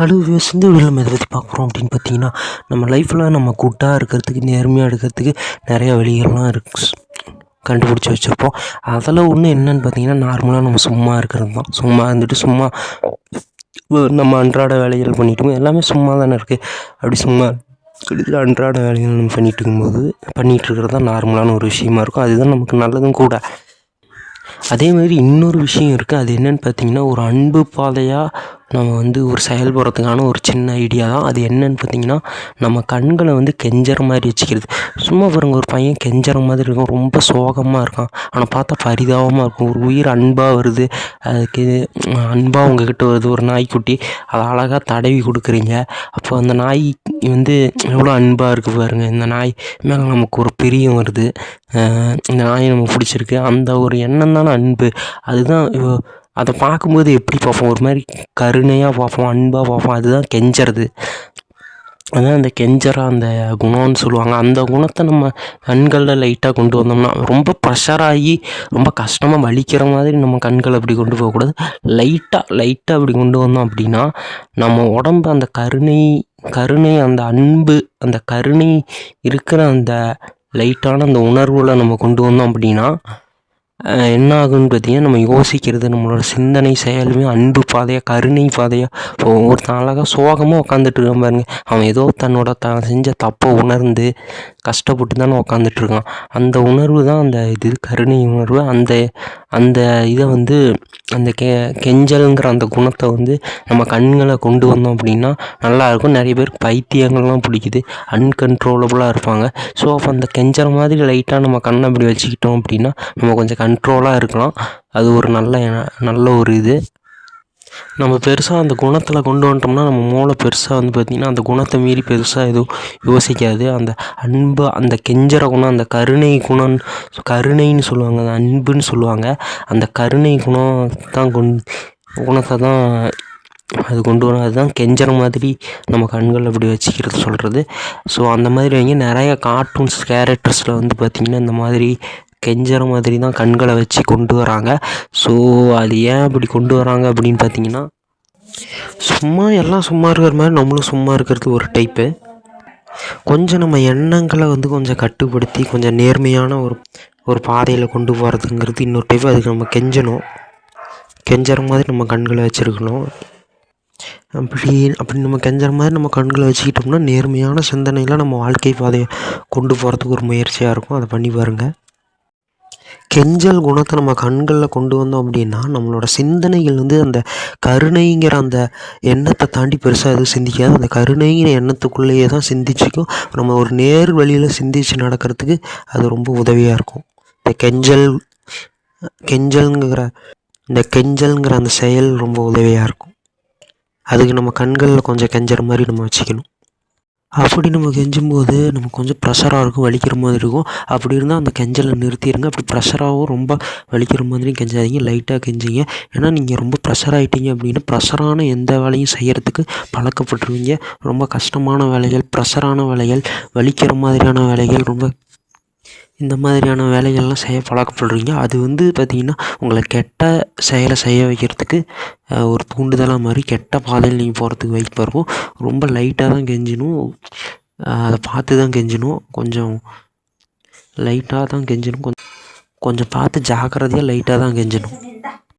அடுத்து இந்த வீடியோவில் நம்ம எதை பற்றி பார்க்க போகிறோம் அப்படின்னு பார்த்தீங்கன்னா, நம்ம லைஃப்பில் நம்ம குட்டாக இருக்கிறதுக்கு, நேர்மையாக இருக்கிறதுக்கு நிறையா வழிகள்லாம் கண்டுபிடிச்சி வச்சுருப்போம். அதில் ஒன்று என்னென்னு பார்த்தீங்கன்னா, நார்மலாக நம்ம சும்மா இருக்கிறது தான். சும்மா இருந்துட்டு சும்மா நம்ம அன்றாட வேலைகள் பண்ணிகிட்டு எல்லாமே சும்மா தானே இருக்குது. அப்படி சும்மா அன்றாட வேலைகள் நம்ம பண்ணிகிட்ருக்கிறது தான் நார்மலான ஒரு விஷயமா இருக்கும். அதுதான் நமக்கு நல்லதும் கூட. அதே மாதிரி இன்னொரு விஷயம் இருக்குது. அது என்னென்னு பார்த்தீங்கன்னா, ஒரு அன்பு பாதையாக நம்ம ஒரு செயல்படுறதுக்கான ஒரு சின்ன ஐடியா தான். அது என்னென்னு பார்த்தீங்கன்னா, நம்ம கண்களை கெஞ்சற மாதிரி வச்சுக்கிறது. சும்மா பாருங்க, ஒரு பையன் கெஞ்சற மாதிரி இருக்கும், ரொம்ப சோகமாக இருக்கான், ஆனால் பார்த்தா பரிதாபமாக இருக்கும். ஒரு உயிர் அன்பாக வருது, அதுக்கு அன்பாக உங்ககிட்ட வருது ஒரு நாய்க்குட்டி, அதை அழகாக தடவி கொடுக்குறீங்க. அப்போ அந்த நாய் எவ்வளோ அன்பாக இருக்குது பாருங்கள். இந்த நாய் மேலே நமக்கு ஒரு பிரியம் வருது, இந்த நாயை நமக்கு பிடிச்சிருக்கு. அந்த ஒரு எண்ணம் தானே அன்பு. அதுதான் அதை பார்க்கும்போது எப்படி பார்ப்போம், ஒரு மாதிரி கருணையாக பார்ப்போம், அன்பாக பார்ப்போம். அதுதான் கெஞ்சறது. அதான் அந்த அந்த குணம்னு சொல்லுவாங்க. அந்த குணத்தை நம்ம கண்களில் லைட்டாக கொண்டு வந்தோம்னா, ரொம்ப ப்ரெஷராகி ரொம்ப கஷ்டமாக வலிக்கிற மாதிரி நம்ம கண்களை அப்படி கொண்டு போகக்கூடாது. லைட்டாக அப்படி கொண்டு வந்தோம் அப்படின்னா, நம்ம உடம்பு அந்த கருணை அந்த அன்பு, அந்த கருணை இருக்கிற அந்த லைட்டான அந்த உணர்வுகளை நம்ம கொண்டு வந்தோம் அப்படின்னா என்ன ஆகுன்னு பார்த்தீங்கன்னா, நம்ம யோசிக்கிறது, நம்மளோட சிந்தனை செயலுமே அன்பு பாதையாக, கருணை பாதையாக. இப்போ ஒருத்தன் அழகாக சோகமாக உட்காந்துட்டு இருக்கான் பாருங்க, அவன் ஏதோ தான் செஞ்ச தப்பை உணர்ந்து கஷ்டப்பட்டு தானே உட்காந்துட்ருக்கான். அந்த உணர்வு தான் அந்த கருணை உணர்வு. அந்த இதை அந்த கெஞ்சல்ங்கிற அந்த குணத்தை நம்ம கண்களை கொண்டு வந்தோம் அப்படின்னா நல்லாயிருக்கும். நிறைய பேருக்கு பைத்தியங்கள்லாம் பிடிக்குது, அன்கண்ட்ரோலபுளாக இருப்பாங்க. ஸோ அப்போ அந்த கெஞ்சற மாதிரி லைட்டாக நம்ம கண்ணை அப்படி வச்சுக்கிட்டோம் அப்படின்னா நம்ம கொஞ்சம் கண்ட்ரோலாக இருக்கலாம். அது ஒரு நல்ல ஒரு இது. நம்ம பெருசாக அந்த குணத்தில் கொண்டு வந்துட்டோம்னா நம்ம மூளை பெருசாக பார்த்திங்கன்னா அந்த குணத்தை மீறி பெருசாக எதுவும் யோசிக்காது. அந்த அன்பு, அந்த கெஞ்சற குணம், அந்த கருணை குணம், கருணைன்னு சொல்லுவாங்க, அந்த அன்புன்னு சொல்லுவாங்க. அந்த கருணை குணத்தை தான் அது கொண்டு வரும். அதுதான் கெஞ்சற மாதிரி நம்ம கண்கள் அப்படி வச்சுக்கிறது சொல்கிறது. ஸோ அந்த மாதிரி நிறைய கார்ட்டூன்ஸ் கேரக்டர்ஸில் பார்த்திங்கன்னா இந்த மாதிரி கெஞ்சற மாதிரி தான் கண்களை வச்சு கொண்டு வராங்க. ஸோ அது ஏன் அப்படி கொண்டு வராங்க அப்படின்னு பார்த்தீங்கன்னா, எல்லாம் சும்மா இருக்கிற மாதிரி நம்மளும் சும்மா இருக்கிறது ஒரு டைப்பு. கொஞ்சம் நம்ம எண்ணங்களை கொஞ்சம் கட்டுப்படுத்தி கொஞ்சம் நேர்மையான ஒரு பாதையில் கொண்டு போகிறதுங்கிறது இன்னொரு டைப்பு. அதுக்கு நம்ம கெஞ்சற மாதிரி நம்ம கண்களை வச்சுருக்கணும். அப்படி நம்ம கெஞ்சற மாதிரி நம்ம கண்களை வச்சுக்கிட்டோம்னா நேர்மையான சிந்தனையில் நம்ம வாழ்க்கை பாதையை கொண்டு போகிறதுக்கு ஒரு முயற்சியாக இருக்கும். அதை பண்ணி பாருங்கள். கெஞ்சல் குணத்தை நம்ம கண்களில் கொண்டு வந்தோம் அப்படின்னா நம்மளோட சிந்தனைகள் அந்த கருணைங்கிற அந்த எண்ணத்தை தாண்டி பெருசாக எதுவும் சிந்திக்காது. அந்த கருணைங்கிற எண்ணத்துக்குள்ளேயே தான் சிந்திச்சுக்கும். நம்ம ஒரு நேர் வழியில் சிந்திச்சு நடக்கிறதுக்கு அது ரொம்ப உதவியாக இருக்கும். இந்த கெஞ்சல்ங்கிற அந்த செயல் ரொம்ப உதவியாக இருக்கும். அதுக்கு நம்ம கண்களில் கொஞ்சம் கெஞ்சற மாதிரி நம்ம வச்சுக்கணும். அப்படி நம்ம கெஞ்சும்போது நமக்கு கொஞ்சம் ப்ரெஷராக இருக்கும், வலிக்கிற மாதிரி இருக்கும். அப்படி இருந்தால் அந்த கெஞ்சலை நிறுத்திடுங்க. அப்படி ப்ரெஷராகவும் ரொம்ப வலிக்கிற மாதிரியும் கெஞ்சாதீங்க, லைட்டாக கெஞ்சிங்க. ஏன்னா நீங்கள் ரொம்ப ப்ரெஷர் ஆகிட்டீங்க அப்படின்னா ப்ரெஷரான எந்த வேலையும் செய்கிறதுக்கு பழக்கப்பட்டுருவீங்க. ரொம்ப கஷ்டமான வேலைகள், ப்ரெஷரான வேலைகள், வலிக்கிற மாதிரியான வேலைகள், இந்த மாதிரியான வேலைகள்லாம் செய்ய பழக்கப்படுறீங்க. அது பார்த்திங்கன்னா உங்களை கெட்ட செயலை செய்ய வைக்கிறதுக்கு ஒரு தூண்டுதலாக மாதிரி கெட்ட பாதையில் நீங்கள் போகிறதுக்கு வாய்ப்பாக இருக்கும். ரொம்ப லைட்டாக தான் கெஞ்சணும், அதை பார்த்து தான் கெஞ்சணும், கொஞ்சம் லைட்டாக தான் கெஞ்சணும், கொஞ்சம் பார்த்து ஜாக்கிரதையாக லைட்டாக தான் கெஞ்சணும்.